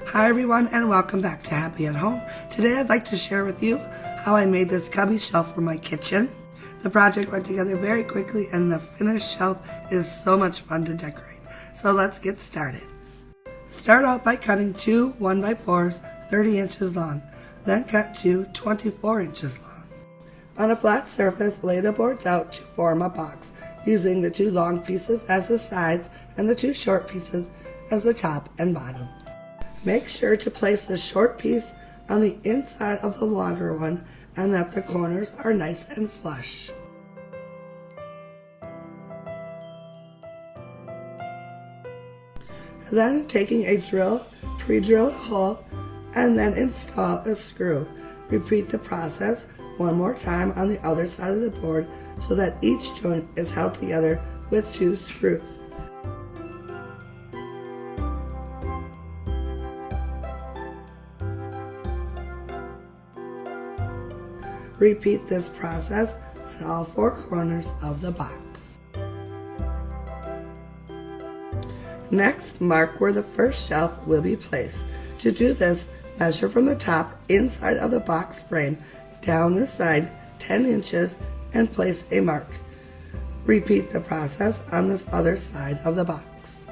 Hi everyone and welcome back to Happy at Home. Today I'd like to share with you how I made this cubby shelf for my kitchen. The project went together very quickly and the finished shelf is so much fun to decorate. So let's get started. Start out by cutting two 1x4s 30 inches long, then cut two 24 inches long. On a flat surface, lay the boards out to form a box, using the two long pieces as the sides and the two short pieces as the top and bottom. Make sure to place the short piece on the inside of the longer one and that the corners are nice and flush. Then taking a drill, pre-drill a hole and then install a screw. Repeat the process one more time on the other side of the board so that each joint is held together with two screws. Repeat this process on all four corners of the box. Next, mark where the first shelf will be placed. To do this, measure from the top inside of the box frame down the side 10 inches and place a mark. Repeat the process on this other side of the box.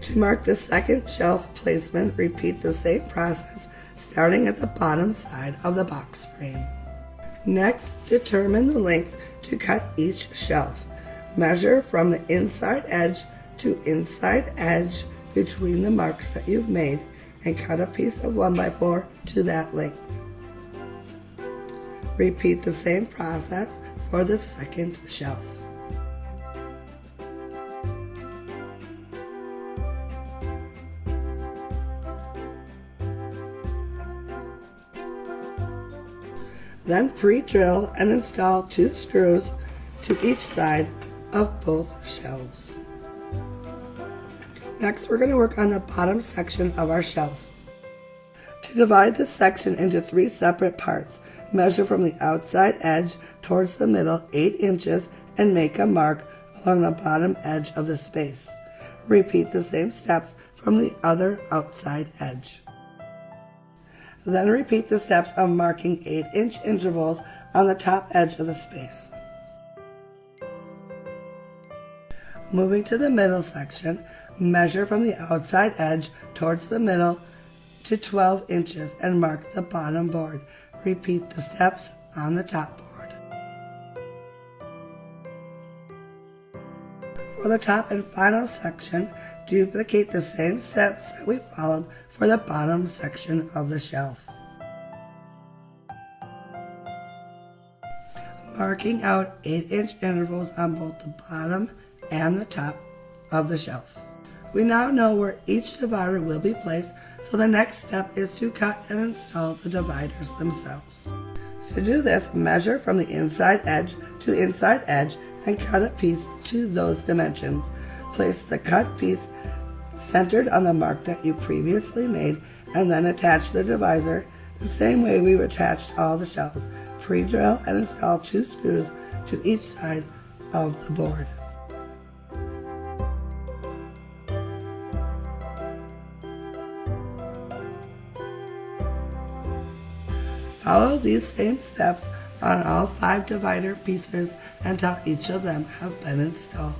To mark the second shelf placement, repeat the same process starting at the bottom side of the box frame. Next, determine the length to cut each shelf. Measure from the inside edge to inside edge between the marks that you've made and cut a piece of 1x4 to that length. Repeat the same process for the second shelf. Then pre-drill and install two screws to each side of both shelves. Next, we're going to work on the bottom section of our shelf. To divide this section into three separate parts, measure from the outside edge towards the middle 8 inches and make a mark along the bottom edge of the space. Repeat the same steps from the other outside edge. Then repeat the steps of marking 8-inch intervals on the top edge of the space. Moving to the middle section, measure from the outside edge towards the middle to 12 inches and mark the bottom board. Repeat the steps on the top board. For the top and final section, duplicate the same steps that we followed for the bottom section of the shelf. Marking out 8-inch intervals on both the bottom and the top of the shelf. We now know where each divider will be placed, so the next step is to cut and install the dividers themselves. To do this, measure from the inside edge to inside edge and cut a piece to those dimensions. Place the cut piece centered on the mark that you previously made and then attach the divisor the same way we attached all the shelves. Pre-drill and install two screws to each side of the board. Follow these same steps on all 5 divider pieces until each of them have been installed.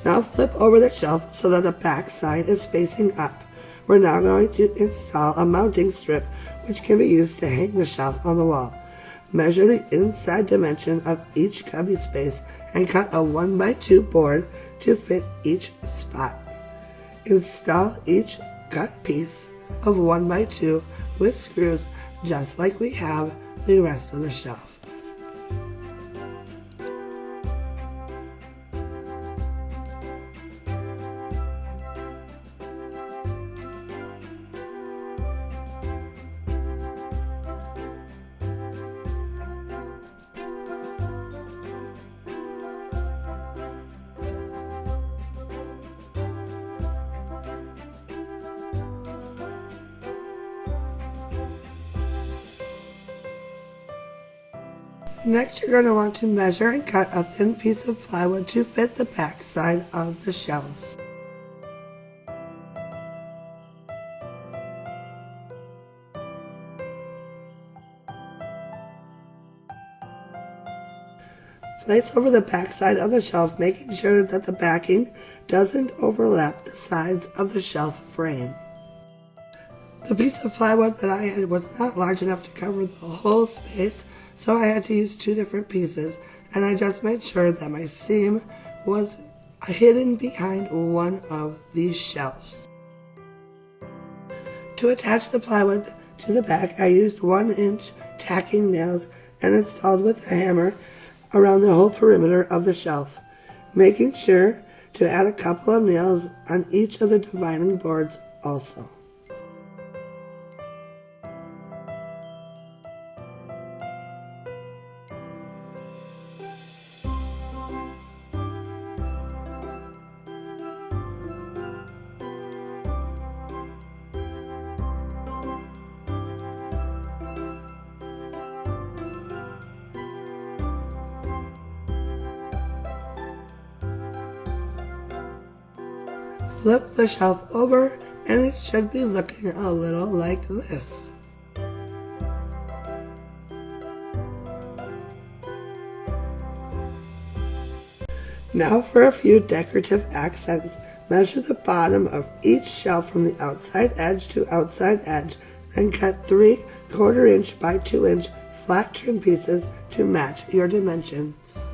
Now flip over the shelf so that the back side is facing up. We're now going to install a mounting strip which can be used to hang the shelf on the wall. Measure the inside dimension of each cubby space and cut a 1x2 board to fit each spot. Install each cut piece of 1x2 with screws just like we have the rest of the shelf. Next, you're going to want to measure and cut a thin piece of plywood to fit the back side of the shelves. Place over the back side of the shelf, making sure that the backing doesn't overlap the sides of the shelf frame. The piece of plywood that I had was not large enough to cover the whole space, so I had to use two different pieces, and I just made sure that my seam was hidden behind one of these shelves. To attach the plywood to the back, I used 1-inch tacking nails and installed with a hammer around the whole perimeter of the shelf, making sure to add a couple of nails on each of the dividing boards also. Flip the shelf over and it should be looking a little like this. Now for a few decorative accents. Measure the bottom of each shelf from the outside edge to outside edge, then cut 3/4 inch by 2 inch flat trim pieces to match your dimensions.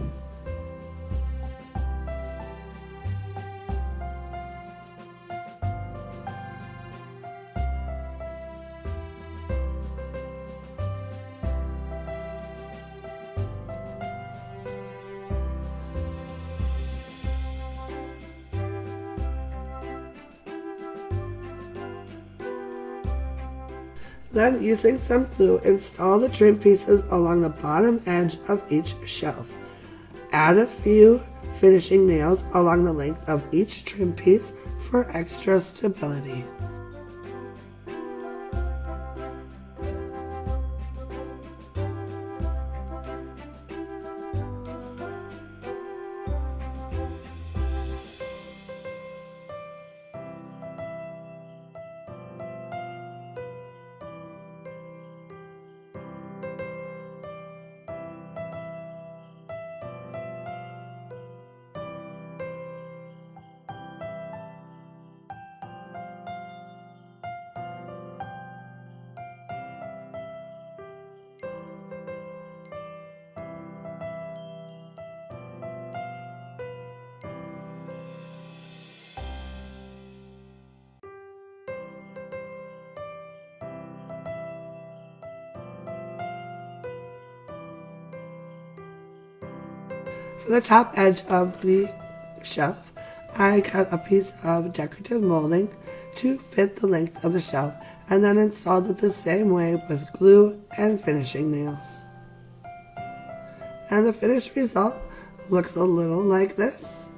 Then, using some glue, install the trim pieces along the bottom edge of each shelf. Add a few finishing nails along the length of each trim piece for extra stability. For the top edge of the shelf, I cut a piece of decorative molding to fit the length of the shelf and then installed it the same way with glue and finishing nails. And the finished result looks a little like this.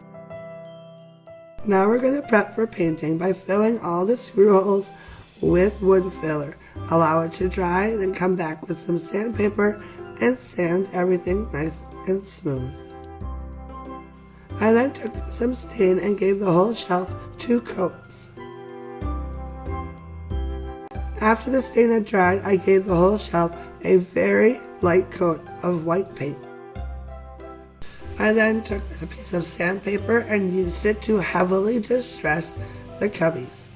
Now we're going to prep for painting by filling all the screw holes with wood filler. Allow it to dry, then come back with some sandpaper and sand everything nice and smooth. I then took some stain and gave the whole shelf 2 coats. After the stain had dried, I gave the whole shelf a very light coat of white paint. I then took a piece of sandpaper and used it to heavily distress the cubbies.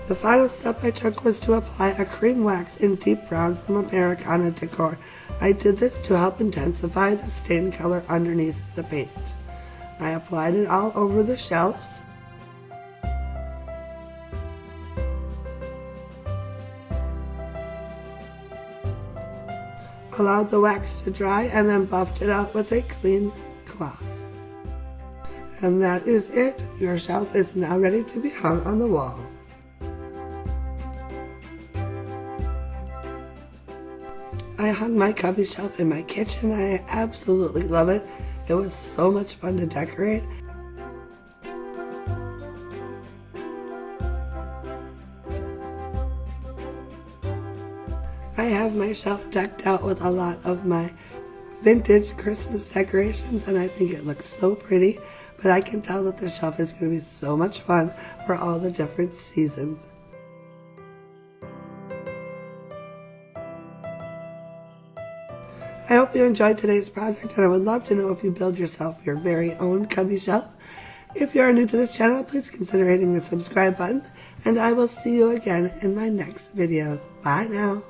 The final step I took was to apply a cream wax in deep brown from Americana Decor. I did this to help intensify the stain color underneath the paint. I applied it all over the shelves. Allowed the wax to dry and then buffed it out with a clean cloth. And that is it. Your shelf is now ready to be hung on the wall. I hung my cubby shelf in my kitchen. I absolutely love it. It was so much fun to decorate. I have my shelf decked out with a lot of my vintage Christmas decorations, and I think it looks so pretty, but I can tell that the shelf is going to be so much fun for all the different seasons. I hope you enjoyed today's project, and I would love to know if you build yourself your very own cubby shelf. If you are new to this channel, please consider hitting the subscribe button, and I will see you again in my next videos. Bye now.